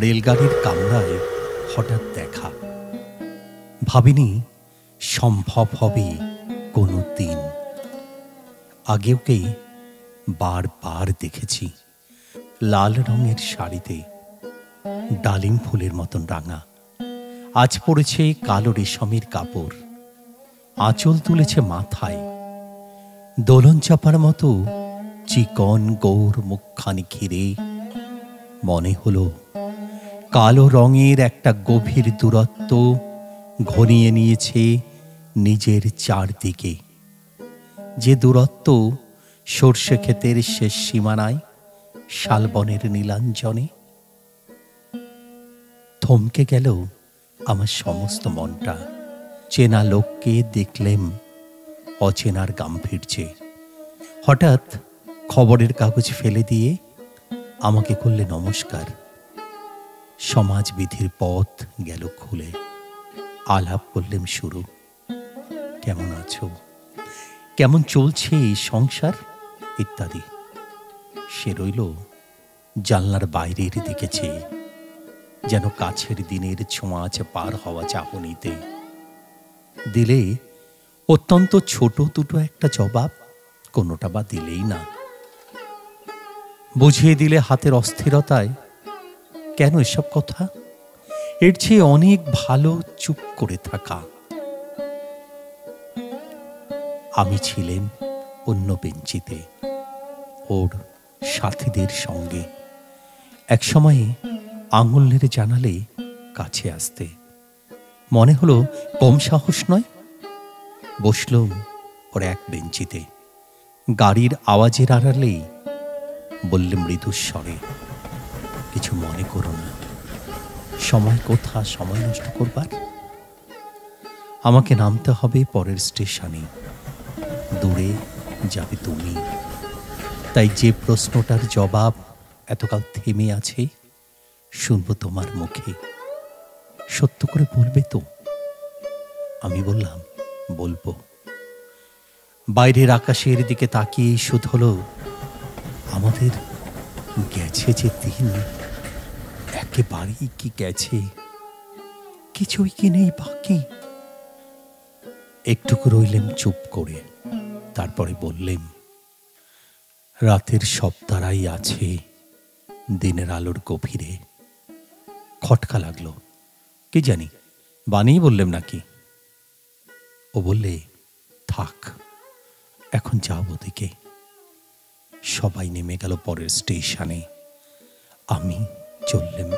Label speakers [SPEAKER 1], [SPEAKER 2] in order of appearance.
[SPEAKER 1] রেলগাড়ির কামরায় হঠাৎ দেখা। ভাবিনি সম্ভব হবে কোনো দিন। আগে ওকে বারবার দেখেছি, লাল রঙের শাড়িতে, ডালিম ফুলের মতন রাঙা। আজ পড়েছে কালো রেশমের কাপড়, আঁচল তুলেছে মাথায়। দোলন চাপার মতো চিকন গৌর মুখখানি ঘিরে মনে হলো কালো রঙের একটা গভীর দূরত্ব ঘনিয়ে নিয়েছে নিজের চারদিকে, যে দূরত্ব সর্ষে ক্ষেতের শেষ সীমানায় শালবনের নীলাঞ্জনে। থমকে গেল আমার সমস্ত মনটা। চেনা লোককে দেখলেম অচেনার গাম্ভীর্যে। হঠাৎ খবরের কাগজ ফেলে দিয়ে আমাকে করলে নমস্কার। সমাজবিধির পথ গেল খুলে। আলাপ করলেম শুরু। কেমন আছো, কেমন চলছে এই সংসার ইত্যাদি। সে রইল জানলার বাইরের দিকে চেয়ে, যেন কাছের দিনের ছোঁয়াচ পার হওয়া চাহনিতে। দিলে অত্যন্ত ছোট দুটো একটা জবাব, কোনোটা বা দিলেই না। বুঝিয়ে দিলে হাতের অস্থিরতায়, কেন এসব কথা, এর চেয়ে অনেক ভালো চুপ করে থাকা। আমি ছিলেন অন্য বেঞ্চিতে ওর সাথীদের সঙ্গে। একসময়ে আঙুল নেড়ে জানালে কাছে আসতে। মনে হলো কম সাহস নয়। বসলুম ওর এক বেঞ্চিতে। গাড়ির আওয়াজের আড়ালেই বললে মৃদুস্বরে, কিছু মনে করো না, সময় কোথা সময় নষ্ট করবার। আমাকে নামতে হবে পরের স্টেশনে, দূরে যাবে তুমি। তাই যে প্রশ্নটার জবাব এতকাল থেমে আছে, শুনবো তোমার মুখে। সত্য করে বলবে তো? আমি বললাম, বলবো। বাইরের আকাশের দিকে তাকিয়ে শুধু হলো, আমাদের গেছে যে দিন, একেবারেই কি গেছে, কিছুই কি নেই বাকি। একটুকু রইলেম চুপ করে, তারপরে বললেম, রাতের সব তারাই আছে দিনের আলোর গভীরে। খটকা লাগলো, কি জানি বানিয়ে বললেম নাকি। ও বললে, থাক, এখন যাও ওদিকে। সবাই নেমে গেল পরের স্টেশনে, আমি চললেম